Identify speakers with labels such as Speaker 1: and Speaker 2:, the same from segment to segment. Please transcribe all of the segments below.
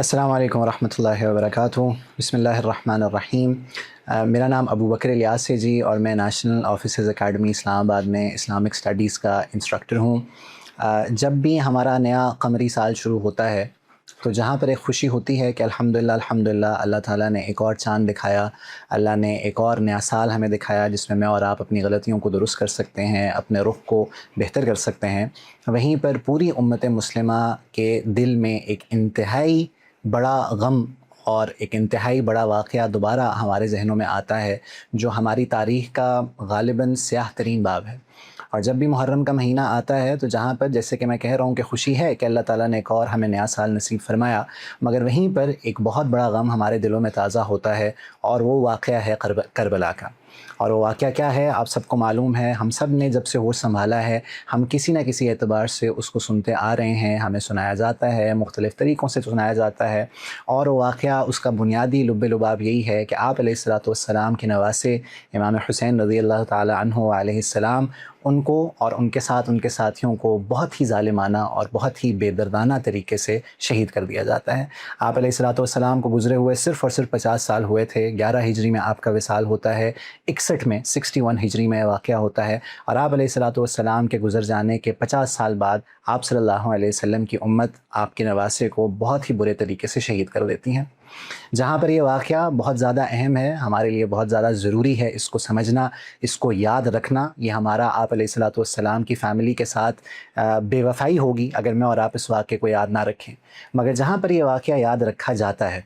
Speaker 1: السلام علیکم ورحمۃ اللہ وبرکاتہ۔ بسم اللہ الرحمن الرحیم۔ میرا نام ابو بکر الیاس ہے جی، اور میں نیشنل آفیسرز اکیڈمی اسلام آباد میں اسلامک اسٹڈیز کا انسٹرکٹر ہوں۔ جب بھی ہمارا نیا قمری سال شروع ہوتا ہے تو جہاں پر ایک خوشی ہوتی ہے کہ الحمدللہ اللہ تعالیٰ نے ایک اور چاند دکھایا، اللہ نے ایک اور نیا سال ہمیں دکھایا جس میں اور آپ اپنی غلطیوں کو درست کر سکتے ہیں، اپنے رخ کو بہتر کر سکتے ہیں، وہیں پر پوری امت مسلمہ کے دل میں ایک انتہائی بڑا غم اور ایک انتہائی بڑا واقعہ دوبارہ ہمارے ذہنوں میں آتا ہے، جو ہماری تاریخ کا غالباً سیاہ ترین باب ہے۔ اور جب بھی محرم کا مہینہ آتا ہے تو جہاں پر جیسے کہ میں کہہ رہا ہوں کہ خوشی ہے کہ اللہ تعالیٰ نے ایک اور ہمیں نیا سال نصیب فرمایا، مگر وہیں پر ایک بہت بڑا غم ہمارے دلوں میں تازہ ہوتا ہے، اور وہ واقعہ ہے کربلا کا۔ اور وہ واقعہ کیا ہے آپ سب کو معلوم ہے، ہم سب نے جب سے ہوش سنبھالا ہے ہم کسی نہ کسی اعتبار سے اس کو سنتے آ رہے ہیں، ہمیں سنایا جاتا ہے، مختلف طریقوں سے سنایا جاتا ہے، اور وہ واقعہ اس کا بنیادی لب لباب یہی ہے کہ آپ علیہ السلام کے نواسے امام حسین رضی اللہ تعالی عنہ علیہ السلام، ان کو اور ان کے ساتھ ان کے ساتھیوں کو بہت ہی ظالمانہ اور بہت ہی بے دردانہ طریقے سے شہید کر دیا جاتا ہے۔ آپ علیہ السلام کو گزرے ہوئے صرف اور صرف 50 سال ہوئے تھے۔ 11 ہجری میں آپ کا وصال ہوتا ہے، 61 میں 61 ہجری میں واقعہ ہوتا ہے، اور آپ علیہ السلام کے گزر جانے کے 50 سال بعد آپ صلی اللہ علیہ وسلم کی امت آپ کے نواسے کو بہت ہی برے طریقے سے شہید کر دیتی ہیں۔ جہاں پر یہ واقعہ بہت زیادہ اہم ہے، ہمارے لیے بہت زیادہ ضروری ہے اس کو سمجھنا، اس کو یاد رکھنا۔ یہ ہمارا آپ علیہ السلام کی فیملی کے ساتھ بے وفائی ہوگی اگر میں اور آپ اس واقعے کو یاد نہ رکھیں۔ مگر جہاں پر یہ واقعہ یاد رکھا جاتا ہے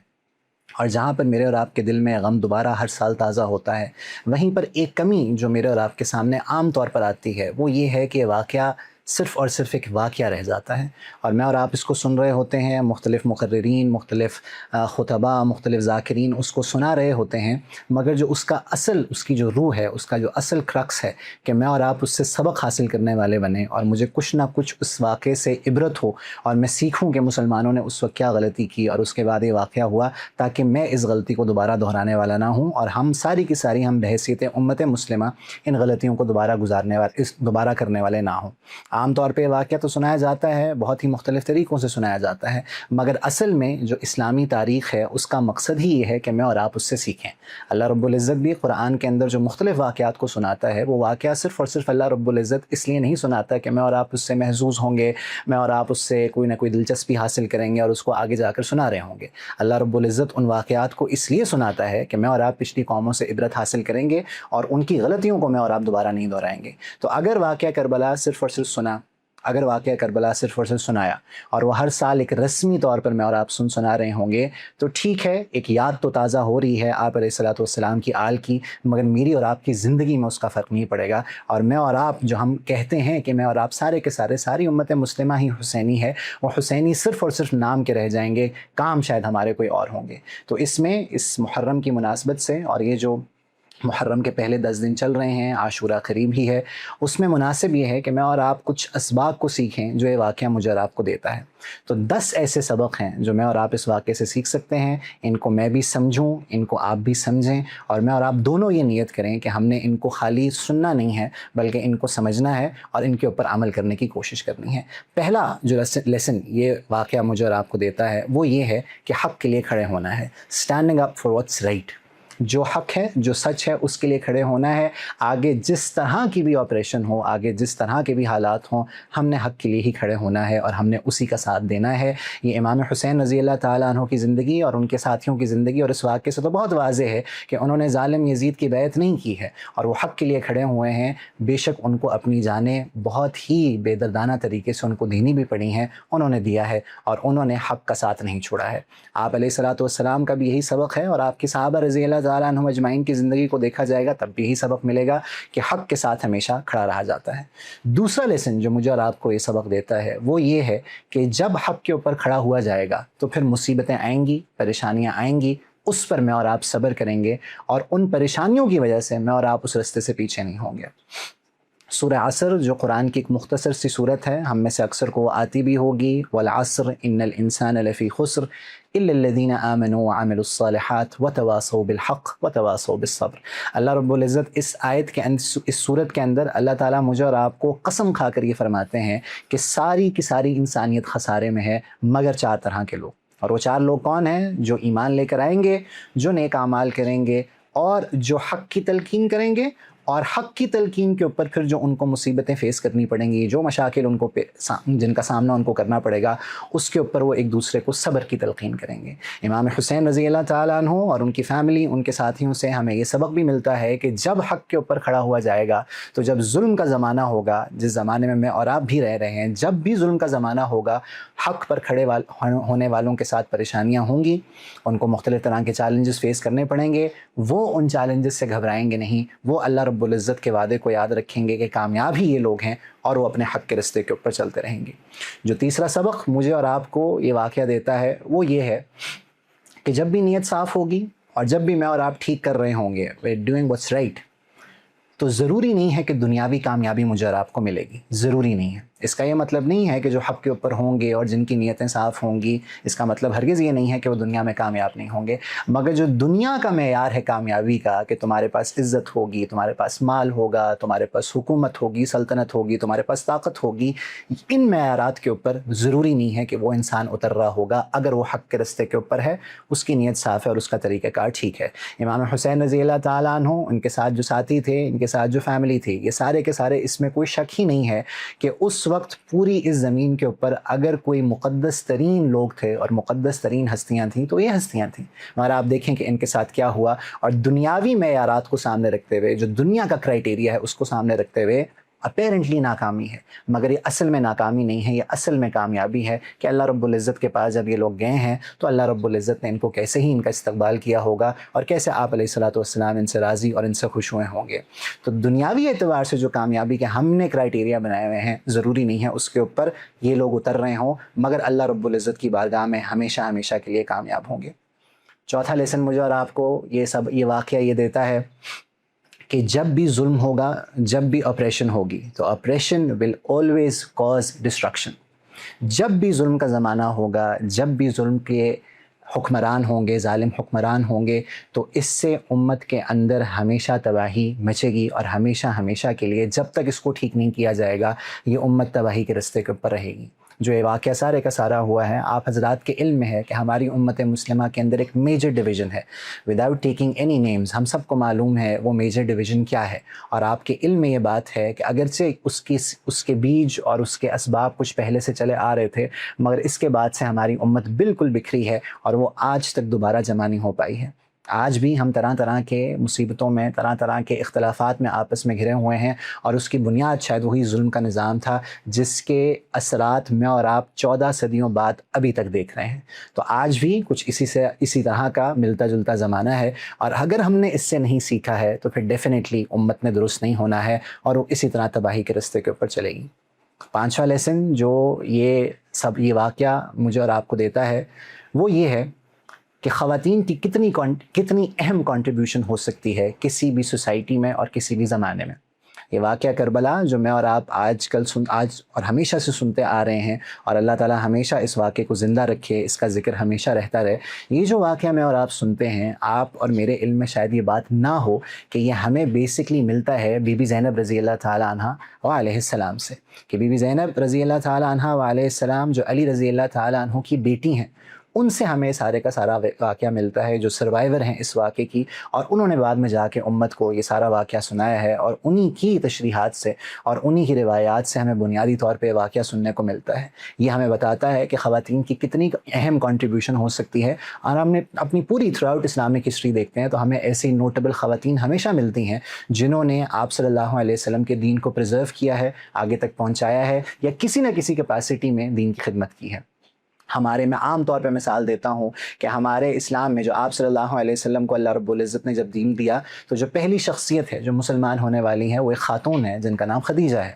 Speaker 1: اور جہاں پر میرے اور آپ کے دل میں غم دوبارہ ہر سال تازہ ہوتا ہے، وہیں پر ایک کمی جو میرے اور آپ کے سامنے عام طور پر آتی ہے وہ یہ ہے کہ واقعہ صرف اور صرف ایک واقعہ رہ جاتا ہے، اور میں اور آپ اس کو سن رہے ہوتے ہیں، مختلف مقررین، مختلف خطباء، مختلف ذاکرین اس کو سنا رہے ہوتے ہیں، مگر جو اس کا اصل، اس کی جو روح ہے، اس کا جو اصل کرکس ہے کہ میں اور آپ اس سے سبق حاصل کرنے والے بنیں، اور مجھے کچھ نہ کچھ اس واقعے سے عبرت ہو، اور میں سیکھوں کہ مسلمانوں نے اس وقت کیا غلطی کی اور اس کے بعد یہ واقعہ ہوا، تاکہ میں اس غلطی کو دوبارہ دہرانے والا نہ ہوں، اور ہم ساری کی ساری ہم بحیثیت امت مسلمہ ان غلطیوں کو دوبارہ کرنے والے نہ ہوں۔ عام طور پہ واقعہ تو سنایا جاتا ہے، بہت ہی مختلف طریقوں سے سنایا جاتا ہے، مگر اصل میں جو اسلامی تاریخ ہے اس کا مقصد ہی یہ ہے کہ میں اور آپ اس سے سیکھیں۔ اللہ رب العزت بھی قرآن کے اندر جو مختلف واقعات کو سناتا ہے، وہ واقعہ صرف اور صرف اللہ رب العزت اس لیے نہیں سناتا کہ میں اور آپ اس سے محظوظ ہوں گے، میں اور آپ اس سے کوئی نہ کوئی دلچسپی حاصل کریں گے اور اس کو آگے جا کر سنا رہے ہوں گے۔ اللہ رب العزت ان واقعات کو اس لیے سناتا ہے کہ میں اور آپ پچھلی قوموں سے عبرت حاصل کریں گے اور ان کی غلطیوں کو میں اور آپ دوبارہ نہیں دہرائیں گے۔ تو اگر واقعہ کربلا صرف اور صرف سنایا اور وہ ہر سال ایک رسمی طور پر میں اور آپ سنا رہے ہوں گے تو ٹھیک ہے، ایک یاد تو تازہ ہو رہی ہے آپ علیہ السلام کی آل کی، مگر میری اور آپ کی زندگی میں اس کا فرق نہیں پڑے گا، اور میں اور آپ جو ہم کہتے ہیں کہ میں اور آپ سارے کے سارے، ساری امت مسلمہ ہی حسینی ہے، وہ حسینی صرف اور صرف نام کے رہ جائیں گے، کام شاید ہمارے کوئی اور ہوں گے۔ تو اس میں اس محرم کی مناسبت سے، اور یہ جو محرم کے پہلے 10 دن چل رہے ہیں، عاشورہ قریب ہی ہے، اس میں مناسب یہ ہے کہ میں اور آپ کچھ اسباق کو سیکھیں جو یہ واقعہ مجھے اور آپ کو دیتا ہے۔ تو 10 ایسے سبق ہیں جو میں اور آپ اس واقعے سے سیکھ سکتے ہیں، ان کو میں بھی سمجھوں، ان کو آپ بھی سمجھیں، اور میں اور آپ دونوں یہ نیت کریں کہ ہم نے ان کو خالی سننا نہیں ہے بلکہ ان کو سمجھنا ہے اور ان کے اوپر عمل کرنے کی کوشش کرنی ہے۔ پہلا جو لیسن یہ واقعہ مجھے اور آپ کو دیتا ہے وہ یہ ہے کہ حق کے لیے کھڑے ہونا ہے، standing up for what's right. جو حق ہے، جو سچ ہے، اس کے لیے کھڑے ہونا ہے، آگے جس طرح کی بھی آپریشن ہو، آگے جس طرح کے بھی حالات ہوں، ہم نے حق کے لیے ہی کھڑے ہونا ہے اور ہم نے اسی کا ساتھ دینا ہے۔ یہ امام حسین رضی اللہ تعالیٰ عنہ کی زندگی اور ان کے ساتھیوں کی زندگی اور اس واقعے سے تو بہت واضح ہے کہ انہوں نے ظالم یزید کی بیعت نہیں کی ہے اور وہ حق کے لیے کھڑے ہوئے ہیں۔ بے شک ان کو اپنی جانیں بہت ہی بے دردانہ طریقے سے ان کو دینی بھی پڑی ہیں، انہوں نے دیا ہے اور انہوں نے حق کا ساتھ نہیں چھوڑا ہے۔ آپ علیہ السلام کا بھی یہی سبق ہے، اور آپ کی صحابہ رضی اللہ تعالیٰ عنہم اجمعین کی زندگی کو دیکھا جائے گا تب بھی یہی سبق ملے گا کہ حق کے ساتھ ہمیشہ کھڑا رہا جاتا ہے۔ دوسرا لیسن جو مجھے اور آپ کو یہ سبق دیتا ہے وہ یہ ہے کہ جب حق کے اوپر کھڑا ہوا جائے گا تو پھر مصیبتیں آئیں گی، پریشانیاں آئیں گی، اس پر میں اور آپ صبر کریں گے، اور ان پریشانیوں کی وجہ سے میں اور آپ اس راستے سے پیچھے نہیں ہوں گے۔ سورہ عصر جو قرآن کی ایک مختصر سی صورت ہے، ہم میں سے اکثر کو آتی بھی ہوگی، والعصر ان الانسان لفی خسر الا الذین آمنوا وعملوا الصالحات وتواصوا بالحق وتواصوا بالصبر۔ اللہ رب العزت اس آیت کے اندر، اس صورت کے اندر اللہ تعالیٰ مجھے اور آپ کو قسم کھا کر یہ فرماتے ہیں کہ ساری کی ساری انسانیت خسارے میں ہے مگر 4 طرح کے لوگ۔ اور وہ 4 لوگ کون ہیں؟ جو ایمان لے کر آئیں گے، جو نیک اعمال کریں گے، اور جو حق کی تلقین کریں گے، اور حق کی تلقین کے اوپر پھر جو ان کو مصیبتیں فیس کرنی پڑیں گی، جو مشاکل ان کو جن کا سامنا ان کو کرنا پڑے گا، اس کے اوپر وہ ایک دوسرے کو صبر کی تلقین کریں گے۔ امام حسین رضی اللہ تعالیٰ عنہ اور ان کی فیملی، ان کے ساتھیوں سے ہمیں یہ سبق بھی ملتا ہے کہ جب حق کے اوپر کھڑا ہوا جائے گا، تو جب ظلم کا زمانہ ہوگا، جس زمانے میں اور آپ بھی رہ رہے ہیں، جب بھی ظلم کا زمانہ ہوگا، حق پر کھڑے ہونے والوں کے ساتھ پریشانیاں ہوں گی، ان کو مختلف طرح کے چیلنجز فیس کرنے پڑیں گے، وہ ان چیلنجز سے گھبرائیں گے نہیں، وہ اللہ رب العزت کے وعدے کو یاد رکھیں گے کہ کامیاب ہی یہ لوگ ہیں، اور وہ اپنے حق کے راستے کے اوپر چلتے رہیں گے۔ جو تیسرا سبق مجھے اور آپ کو یہ واقعہ دیتا ہے وہ یہ ہے کہ جب بھی نیت صاف ہوگی، اور جب بھی میں اور آپ ٹھیک کر رہے ہوں گے، we're doing what's right، تو ضروری نہیں ہے کہ دنیاوی کامیابی مجھے اور آپ کو ملے گی، ضروری نہیں ہے۔ اس کا یہ مطلب نہیں ہے کہ جو حق کے اوپر ہوں گے اور جن کی نیتیں صاف ہوں گی، اس کا مطلب ہرگز یہ نہیں ہے کہ وہ دنیا میں کامیاب نہیں ہوں گے، مگر جو دنیا کا معیار ہے کامیابی کا، کہ تمہارے پاس عزت ہوگی، تمہارے پاس مال ہوگا، تمہارے پاس حکومت ہوگی، سلطنت ہوگی، تمہارے پاس طاقت ہوگی، ان معیارات کے اوپر ضروری نہیں ہے کہ وہ انسان اتر رہا ہوگا اگر وہ حق کے راستے کے اوپر ہے، اس کی نیت صاف ہے اور اس کا طریقہ کار ٹھیک ہے۔ امام حسین رضی اللہ تعالیٰ عنہ، ان کے ساتھ جو ساتھی تھے، ان کے ساتھ جو فیملی تھی، یہ سارے کے سارے، اس میں کوئی شک ہی نہیں ہے کہ اس وقت پوری اس زمین کے اوپر اگر کوئی مقدس ترین لوگ تھے اور مقدس ترین ہستیاں تھیں تو یہ ہستیاں تھیں۔ مگر آپ دیکھیں کہ ان کے ساتھ کیا ہوا، اور دنیاوی معیارات کو سامنے رکھتے ہوئے، جو دنیا کا کرائٹیریا ہے اس کو سامنے رکھتے ہوئے اپیرنٹلی ناکامی ہے، مگر یہ اصل میں ناکامی نہیں ہے، یہ اصل میں کامیابی ہے کہ اللہ رب العزت کے پاس جب یہ لوگ گئے ہیں تو اللہ رب العزت نے ان کو کیسے ہی ان کا استقبال کیا ہوگا، اور کیسے آپ علیہ الصلوۃ والسلام ان سے راضی اور ان سے خوش ہوئے ہوں گے۔ تو دنیاوی اعتبار سے جو کامیابی کے ہم نے کرائٹیریا بنائے ہوئے ہیں، ضروری نہیں ہے اس کے اوپر یہ لوگ اتر رہے ہوں، مگر اللہ رب العزت کی بارگاہ میں ہمیشہ ہمیشہ کے لیے کامیاب ہوں گے۔ چوتھا لیسن مجھے اور آپ کو یہ واقعہ یہ دیتا ہے کہ جب بھی ظلم ہوگا، جب بھی اپریشن ہوگی، تو oppression will always cause destruction. جب بھی ظلم کا زمانہ ہوگا، جب بھی ظلم کے حکمران ہوں گے، ظالم حکمران ہوں گے، تو اس سے امت کے اندر ہمیشہ تباہی مچے گی، اور ہمیشہ ہمیشہ کے لیے جب تک اس کو ٹھیک نہیں کیا جائے گا، یہ امت تباہی کے راستے کے اوپر رہے گی۔ جو یہ واقعہ سارے کا سارا ہوا ہے، آپ حضرات کے علم میں ہے کہ ہماری امت مسلمہ کے اندر ایک میجر ڈویژن ہے، وداؤٹ ٹیکنگ اینی نیمز، ہم سب کو معلوم ہے وہ میجر ڈویژن کیا ہے، اور آپ کے علم میں یہ بات ہے کہ اگرچہ اس کے بیج اور اس کے اسباب کچھ پہلے سے چلے آ رہے تھے، مگر اس کے بعد سے ہماری امت بالکل بکھری ہے، اور وہ آج تک دوبارہ جمع نہیں ہو پائی ہے۔ آج بھی ہم طرح طرح کے مصیبتوں میں، طرح طرح کے اختلافات میں آپس میں گھرے ہوئے ہیں، اور اس کی بنیاد شاید وہی ظلم کا نظام تھا جس کے اثرات میں اور آپ 14 صدیوں بعد ابھی تک دیکھ رہے ہیں۔ تو آج بھی کچھ اسی طرح کا ملتا جلتا زمانہ ہے، اور اگر ہم نے اس سے نہیں سیکھا ہے تو پھر ڈیفینیٹلی امت نے درست نہیں ہونا ہے، اور وہ اسی طرح تباہی کے راستے کے اوپر چلے گی۔ پانچواں لیسن جو یہ واقعہ مجھے اور آپ کو دیتا ہے وہ یہ ہے کہ خواتین کی کتنی اہم کنٹریبیوشن ہو سکتی ہے کسی بھی سوسائٹی میں اور کسی بھی زمانے میں۔ یہ واقعہ کربلا جو میں اور آپ آج اور ہمیشہ سے سنتے آ رہے ہیں، اور اللہ تعالیٰ ہمیشہ اس واقعے کو زندہ رکھے، اس کا ذکر ہمیشہ رہتا رہے۔ یہ جو واقعہ میں اور آپ سنتے ہیں، آپ اور میرے علم میں شاید یہ بات نہ ہو کہ یہ ہمیں بیسکلی ملتا ہے بی بی زینب رضی اللہ تعالیٰ عنہ وعلیہ السلام سے، کہ بی بی زینب رضی اللہ تعالیٰ عنہ وعلیہ السلام جو علی رضی اللہ تعالیٰ عنہ کی بیٹی ہیں، ان سے ہمیں سارے کا سارا واقعہ ملتا ہے، جو سروائیور ہیں اس واقعے کی، اور انہوں نے بعد میں جا کے امت کو یہ سارا واقعہ سنایا ہے، اور انہی کی تشریحات سے اور انہی کی روایات سے ہمیں بنیادی طور پہ واقعہ سننے کو ملتا ہے۔ یہ ہمیں بتاتا ہے کہ خواتین کی کتنی اہم کنٹریبیوشن ہو سکتی ہے، اور ہم نے اپنی پوری تھرو آؤٹ اسلامک ہسٹری دیکھتے ہیں تو ہمیں ایسی نوٹیبل خواتین ہمیشہ ملتی ہیں جنہوں نے آپ صلی اللہ علیہ وسلم کے دین کو پریزرو کیا ہے، آگے تک پہنچایا ہے، یا کسی نہ کسی کیپیسٹی میں دین کی خدمت کی ہے۔ ہمارے میں عام طور پہ مثال دیتا ہوں کہ ہمارے اسلام میں جو آپ صلی اللہ علیہ وسلم کو اللہ رب العزت نے جب دین دیا، تو جو پہلی شخصیت ہے جو مسلمان ہونے والی ہے وہ ایک خاتون ہے جن کا نام خدیجہ ہے۔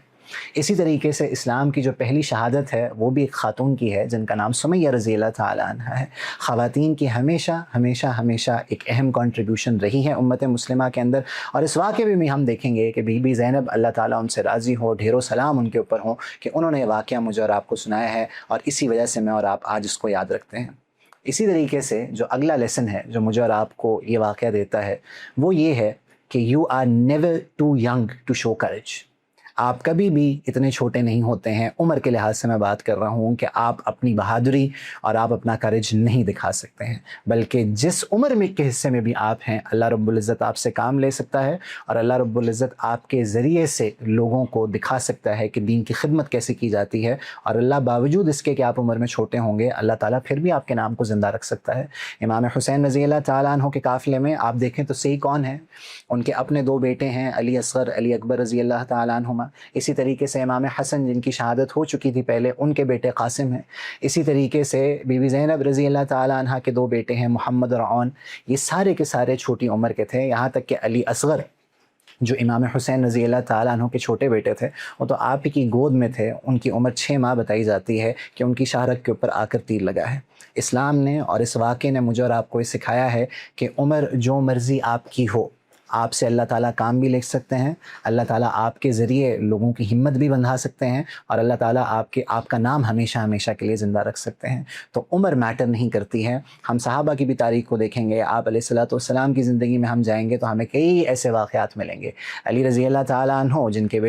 Speaker 1: اسی طریقے سے اسلام کی جو پہلی شہادت ہے وہ بھی ایک خاتون کی ہے جن کا نام سمیہ رضی اللہ تعالیٰ عنہ ہے۔ خواتین کی ہمیشہ ہمیشہ ہمیشہ ایک اہم کنٹریبیوشن رہی ہے امت مسلمہ کے اندر، اور اس واقعے میں بھی ہم دیکھیں گے کہ بی بی زینب اللہ تعالیٰ ان سے راضی ہو، ڈھیروں سلام ان کے اوپر ہوں کہ انہوں نے یہ واقعہ مجھے اور آپ کو سنایا ہے، اور اسی وجہ سے میں اور آپ آج اس کو یاد رکھتے ہیں۔ اسی طریقے سے جو اگلا لیسن ہے جو مجھے اور آپ کو یہ واقعہ دیتا ہے وہ یہ ہے کہ you are never too young to show courage. آپ کبھی بھی اتنے چھوٹے نہیں ہوتے ہیں، عمر کے لحاظ سے میں بات کر رہا ہوں، کہ آپ اپنی بہادری اور آپ اپنا کریج نہیں دکھا سکتے ہیں، بلکہ جس عمر میں کے حصے میں بھی آپ ہیں، اللہ رب العزت آپ سے کام لے سکتا ہے، اور اللہ رب العزت آپ کے ذریعے سے لوگوں کو دکھا سکتا ہے کہ دین کی خدمت کیسے کی جاتی ہے، اور اللہ باوجود اس کے کہ آپ عمر میں چھوٹے ہوں گے، اللہ تعالیٰ پھر بھی آپ کے نام کو زندہ رکھ سکتا ہے۔ امام حسین رضی اللہ تعالیٰ عنہ کے قافلے میں آپ دیکھیں تو صحیح کون ہے؟ ان کے اپنے دو بیٹے ہیں، علی اصغر، علی اکبر رضی اللہ تعالیٰ عنہما۔ اسی طریقے سے امام حسن جن کی شہادت ہو چکی تھی پہلے، ان کے بیٹے قاسم ہیں۔ اسی طریقے سے بی بی زینب رضی اللہ تعالیٰ عنہ کے دو بیٹے ہیں، محمد اور عون۔ یہ سارے کے سارے چھوٹی عمر کے تھے، یہاں تک کہ علی اصغر جو امام حسین رضی اللہ تعالیٰ عنہ کے چھوٹے بیٹے تھے، وہ تو آپ کی گود میں تھے، ان کی عمر 6 ماہ بتائی جاتی ہے کہ ان کی شہرت کے اوپر آ کر تیر لگا ہے۔ اسلام نے اور اس واقعے نے مجھے اور آپ کو یہ سکھایا ہے کہ عمر جو مرضی آپ کی ہو، آپ سے اللہ تعالیٰ کام بھی لکھ سکتے ہیں، اللہ تعالیٰ آپ کے ذریعے لوگوں کی ہمت بھی بندھا سکتے ہیں، اور اللہ تعالیٰ آپ کا نام ہمیشہ ہمیشہ کے لیے زندہ رکھ سکتے ہیں۔ تو عمر میٹر نہیں کرتی ہے۔ ہم صحابہ کی بھی تاریخ کو دیکھیں گے، آپ علیہ الصلوۃ والسلام کی زندگی میں ہم جائیں گے تو ہمیں کئی ایسے واقعات ملیں گے۔ علی رضی اللہ تعالیٰ عنہ جن کے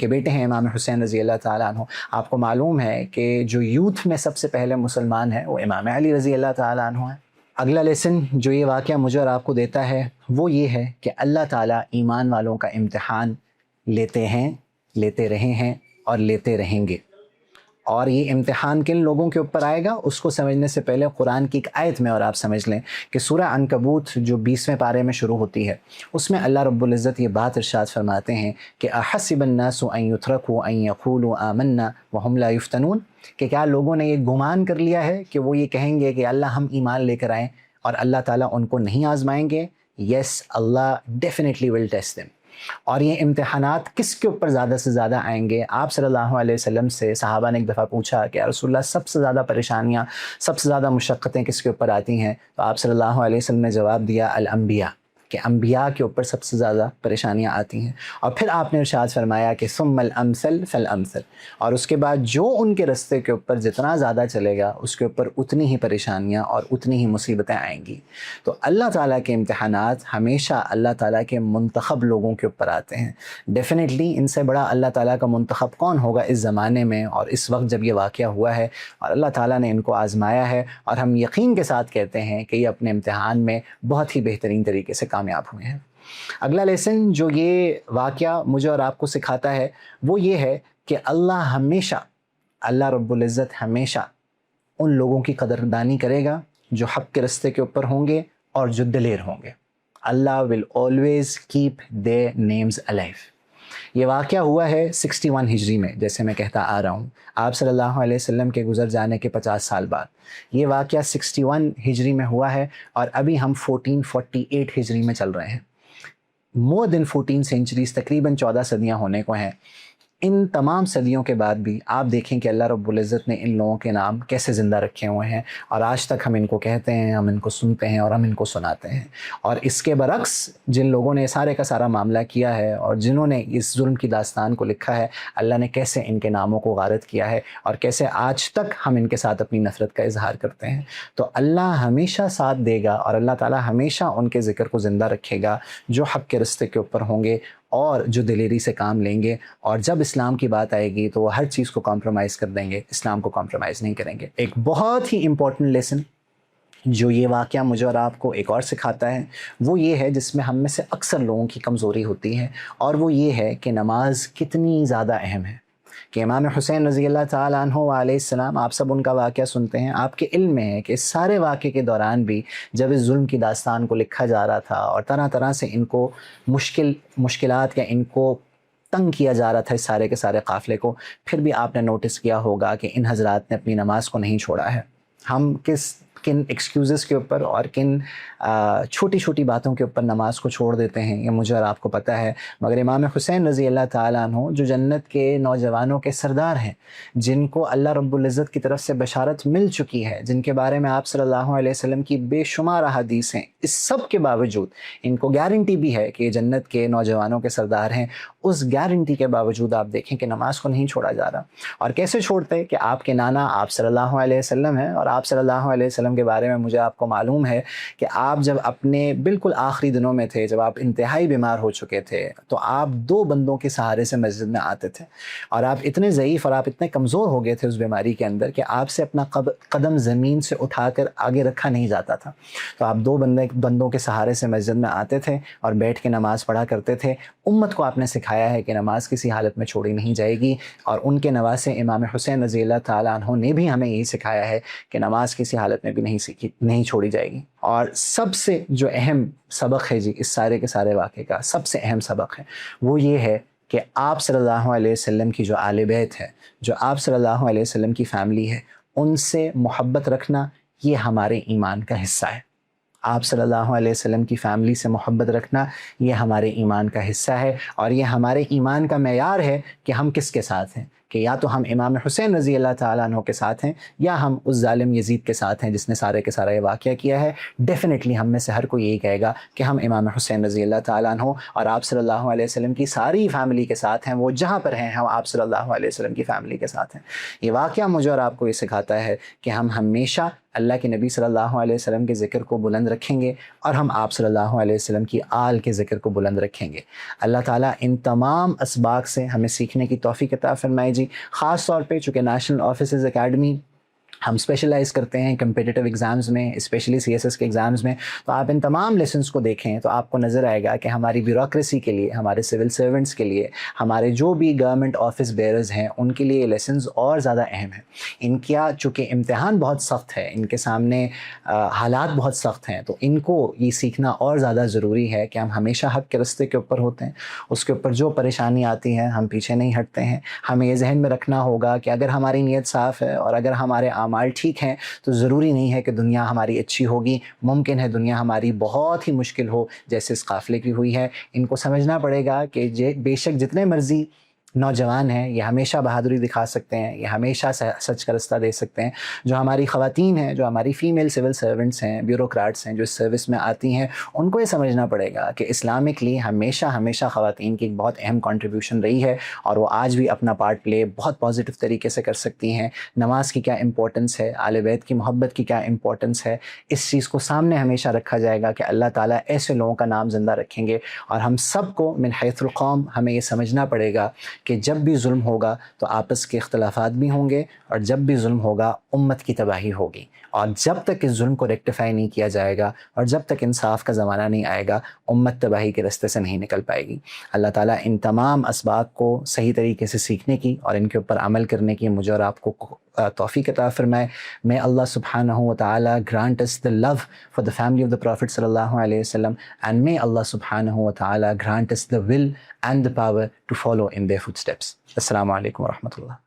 Speaker 1: بیٹے ہیں امام حسین رضی اللہ تعالیٰ عنہ، آپ کو معلوم ہے کہ جو یوتھ میں سب سے پہلے مسلمان ہے وہ امام علی رضی اللہ تعالیٰ عنہ ہے۔ اگلا لیسن جو یہ واقعہ مجھے اور آپ کو دیتا ہے وہ یہ ہے کہ اللہ تعالیٰ ایمان والوں کا امتحان لیتے ہیں، لیتے رہے ہیں اور لیتے رہیں گے۔ اور یہ امتحان کن لوگوں کے اوپر آئے گا اس کو سمجھنے سے پہلے قرآن کی ایک آیت میں اور آپ سمجھ لیں کہ سورہ عنکبوت جو 20ویں پارے میں شروع ہوتی ہے، اس میں اللہ رب العزت یہ بات ارشاد فرماتے ہیں کہ احسب الناس ان یترکوا ان یقولوا آمنا وهم لا یفتنون، کہ کیا لوگوں نے یہ گمان کر لیا ہے کہ وہ یہ کہیں گے کہ اللہ ہم ایمان لے کر آئیں اور اللہ تعالیٰ ان کو نہیں آزمائیں گے؟ یس، اللہ ڈیفینیٹلی ول ٹیسٹ دیم۔ اور یہ امتحانات کس کے اوپر زیادہ سے زیادہ آئیں گے؟ آپ صلی اللہ علیہ وسلم سے صحابہ نے ایک دفعہ پوچھا کہ یا رسول اللہ سب سے زیادہ پریشانیاں، سب سے زیادہ مشقتیں کس کے اوپر آتی ہیں؟ تو آپ صلی اللہ علیہ وسلم نے جواب دیا الانبیاء، کہ انبیاء کے اوپر سب سے زیادہ پریشانیاں آتی ہیں۔ اور پھر آپ نے ارشاد فرمایا کہ ثم الامثل فالامثل، اور اس کے بعد جو ان کے رستے کے اوپر جتنا زیادہ چلے گا اس کے اوپر اتنی ہی پریشانیاں اور اتنی ہی مصیبتیں آئیں گی۔ تو اللہ تعالیٰ کے امتحانات ہمیشہ اللہ تعالیٰ کے منتخب لوگوں کے اوپر آتے ہیں۔ ڈیفینیٹلی ان سے بڑا اللہ تعالیٰ کا منتخب کون ہوگا اس زمانے میں اور اس وقت جب یہ واقعہ ہوا ہے، اور اللہ تعالیٰ نے ان کو آزمایا ہے، اور ہم یقین کے ساتھ کہتے ہیں کہ یہ اپنے امتحان میں بہت ہی بہترین طریقے سے کامیاب ہوئے ہیں۔ اگلا لیسن جو یہ واقعہ مجھے اور آپ کو سکھاتا ہے وہ یہ ہے کہ اللہ رب العزت ہمیشہ ان لوگوں کی قدردانی کرے گا جو حق کے رستے کے اوپر ہوں گے اور جو دلیر ہوں گے۔ اللہ will always keep their names alive۔ یہ واقعہ ہوا ہے 61 ہجری میں، جیسے میں کہتا آ رہا ہوں، آپ صلی اللہ علیہ وسلم کے گزر جانے کے 50 سال بعد یہ واقعہ 61 ہجری میں ہوا ہے، اور ابھی ہم 1448 ہجری میں چل رہے ہیں۔ مور دین 14 سینچریز، تقریباً 14 صدیاں ہونے کو ہیں۔ ان تمام صدیوں کے بعد بھی آپ دیکھیں کہ اللہ رب العزت نے ان لوگوں کے نام کیسے زندہ رکھے ہوئے ہیں، اور آج تک ہم ان کو کہتے ہیں، ہم ان کو سنتے ہیں اور ہم ان کو سناتے ہیں۔ اور اس کے برعکس جن لوگوں نے سارے کا سارا معاملہ کیا ہے اور جنہوں نے اس ظلم کی داستان کو لکھا ہے، اللہ نے کیسے ان کے ناموں کو غارت کیا ہے، اور کیسے آج تک ہم ان کے ساتھ اپنی نفرت کا اظہار کرتے ہیں۔ تو اللہ ہمیشہ ساتھ دے گا، اور اللہ تعالیٰ ہمیشہ ان کے ذکر کو زندہ رکھے گا جو حق کے رستے کے اوپر ہوں گے اور جو دلیری سے کام لیں گے، اور جب اسلام کی بات آئے گی تو وہ ہر چیز کو کمپرومائز کر دیں گے، اسلام کو کمپرومائز نہیں کریں گے۔ ایک بہت ہی امپورٹنٹ لیسن جو یہ واقعہ مجھے اور آپ کو ایک اور سکھاتا ہے وہ یہ ہے، جس میں ہم میں سے اکثر لوگوں کی کمزوری ہوتی ہے، اور وہ یہ ہے کہ نماز کتنی زیادہ اہم ہے۔ کہ امام حسین رضی اللہ تعالیٰ عنہ علیہ السلام، آپ سب ان کا واقعہ سنتے ہیں، آپ کے علم میں ہے کہ اس سارے واقعے کے دوران بھی جب اس ظلم کی داستان کو لکھا جا رہا تھا اور طرح طرح سے ان کو مشکلات یا ان کو تنگ کیا جا رہا تھا اس سارے کے سارے قافلے کو، پھر بھی آپ نے نوٹس کیا ہوگا کہ ان حضرات نے اپنی نماز کو نہیں چھوڑا ہے۔ ہم کن ایکسکیوزز کے اوپر اور کن چھوٹی چھوٹی باتوں کے اوپر نماز کو چھوڑ دیتے ہیں، یہ مجھے اور آپ کو پتہ ہے، مگر امام حسین رضی اللہ تعالیٰ عنہ جو جنت کے نوجوانوں کے سردار ہیں، جن کو اللہ رب العزت کی طرف سے بشارت مل چکی ہے، جن کے بارے میں آپ صلی اللہ علیہ وسلم کی بے شمار احادیث ہیں، اس سب کے باوجود ان کو گارنٹی بھی ہے کہ یہ جنت کے نوجوانوں کے سردار ہیں، اس گارنٹی کے باوجود آپ دیکھیں کہ نماز کو نہیں چھوڑا جا رہا۔ اور کیسے چھوڑتے کہ آپ کے نانا آپ صلی اللہ علیہ وسلم ہیں، اور آپ صلی اللہ علیہ وسلم وسلم کے بارے میں مجھے آپ کو معلوم ہے کہ آپ جب اپنے بالکل آخری دنوں میں تھے، جب آپ انتہائی بیمار ہو چکے تھے، تو آپ 2 بندوں کے سہارے سے مسجد میں آتے تھے، اور آپ اتنے ضعیف اور آپ اتنے کمزور ہو گئے تھے اس بیماری کے اندر کہ آپ سے اپنا قدم زمین سے اٹھا کر آگے رکھا نہیں جاتا تھا. تو آپ 2 بندوں کے سہارے سے مسجد میں آتے تھے اور بیٹھ کے نماز پڑھا کرتے تھے. امت کو آپ نے سکھایا ہے کہ نماز کسی حالت میں چھوڑی نہیں جائے گی، اور ان کے نواسے امام حسین رضی اللہ تعالیٰ عنہ نے بھی ہمیں یہی سکھایا ہے کہ نماز کسی حالت میں بھی نہیں چھوڑی جائے گی. اور سب سے جو اہم سبق ہے جی اس سارے کے سارے واقعے کا، سب سے اہم سبق ہے وہ یہ ہے کہ آپ صلی اللہ علیہ وسلم کی جو آل بیت ہے، جو آپ صلی اللہ علیہ وسلم کی فیملی ہے، ان سے محبت رکھنا یہ ہمارے ایمان کا حصہ ہے. آپ صلی اللہ علیہ وسلم کی فیملی سے محبت رکھنا یہ ہمارے ایمان کا حصہ ہے، اور یہ ہمارے ایمان کا معیار ہے کہ ہم کس کے ساتھ ہیں، کہ یا تو ہم امام حسین رضی اللہ تعالیٰ عنہ کے ساتھ ہیں، یا ہم اس ظالم یزید کے ساتھ ہیں جس نے سارے کے سارا یہ واقعہ کیا ہے. ڈیفینیٹلی ہم میں سے ہر کوئی یہی کہے گا کہ ہم امام حسین رضی اللہ تعالیٰ عنہ اور آپ صلی اللہ علیہ وسلم کی ساری فیملی کے ساتھ ہیں. وہ جہاں پر ہیں ہم آپ صلی اللہ علیہ وسلم کی فیملی کے ساتھ ہیں. یہ واقعہ مجھے اور آپ کو یہ سکھاتا ہے کہ ہم ہمیشہ اللہ کے نبی صلی اللہ علیہ وسلم کے ذکر کو بلند رکھیں گے، اور ہم آپ صلی اللہ علیہ وسلم کی آل کے ذکر کو بلند رکھیں گے. اللہ تعالیٰ ان تمام اسباق سے ہمیں سیکھنے کی توفیق عطا فرمائے جی. خاص طور پہ چونکہ نیشنل آفیسرز اکیڈمی ہم اسپیشلائز کرتے ہیں کمپیٹیٹیو ایگزامز میں، اسپیشلی CSS کے ایگزامز میں، تو آپ ان تمام لیسنس کو دیکھیں تو آپ کو نظر آئے گا کہ ہماری بیوروکریسی کے لیے، ہمارے سول سرونٹس کے لیے، ہمارے جو بھی گورنمنٹ آفس بیئرز ہیں، ان کے لیے یہ لیسنز اور زیادہ اہم ہیں. ان کا چونکہ امتحان بہت سخت ہے، ان کے سامنے حالات بہت سخت ہیں، تو ان کو یہ سیکھنا اور زیادہ ضروری ہے کہ ہم ہمیشہ حق کے رستے کے اوپر ہوتے ہیں. اس کے اوپر جو پریشانی آتی ہے ہم پیچھے نہیں ہٹتے ہیں. ہمیں یہ ذہن میں رکھنا ہوگا کہ اگر ہماری نیت صاف ہے اور اگر ہمارے اعمال ٹھیک ہیں تو ضروری نہیں ہے کہ دنیا ہماری اچھی ہوگی. ممکن ہے دنیا ہماری بہت ہی مشکل ہو، جیسے اس قافلے کی ہوئی ہے. ان کو سمجھنا پڑے گا کہ بے شک جتنے مرضی نوجوان ہیں یہ ہمیشہ بہادری دکھا سکتے ہیں، یہ ہمیشہ سچ کا رستہ دے سکتے ہیں. جو ہماری خواتین ہیں، جو ہماری فیمیل سول سرونٹس ہیں، بیوروکراٹس ہیں جو اس سروس میں آتی ہیں، ان کو یہ سمجھنا پڑے گا کہ اسلامکلی ہمیشہ خواتین کی ایک بہت اہم کنٹریبیوشن رہی ہے، اور وہ آج بھی اپنا پارٹ پلے بہت پازیٹیو طریقے سے کر سکتی ہیں. نماز کی کیا امپورٹنس ہے، آل بیت کی محبت کی کیا امپورٹنس ہے، اس چیز کو سامنے ہمیشہ رکھا جائے گا کہ اللہ تعالیٰ ایسے لوگوں کا نام زندہ رکھیں گے. اور ہم سب کو من حیث القوم ہمیں یہ سمجھنا پڑے گا کہ جب بھی ظلم ہوگا تو آپس کے اختلافات بھی ہوں گے، اور جب بھی ظلم ہوگا امت کی تباہی ہوگی. اور جب تک اس ظلم کو ریکٹیفائی نہیں کیا جائے گا، اور جب تک انصاف کا زمانہ نہیں آئے گا، امت تباہی کے راستے سے نہیں نکل پائے گی. اللہ تعالیٰ ان تمام اسباق کو صحیح طریقے سے سیکھنے کی اور ان کے اوپر عمل کرنے کی مجھے اور آپ کو توفیق عطا فرمائے. May Allah subhanahu wa ta'ala grant us the love for the family of the Prophet sallallahu alayhi wa sallam, and may Allah subhanahu wa ta'ala grant us the will and the power to follow in their footsteps. Assalamu alaikum wa rahmatullah.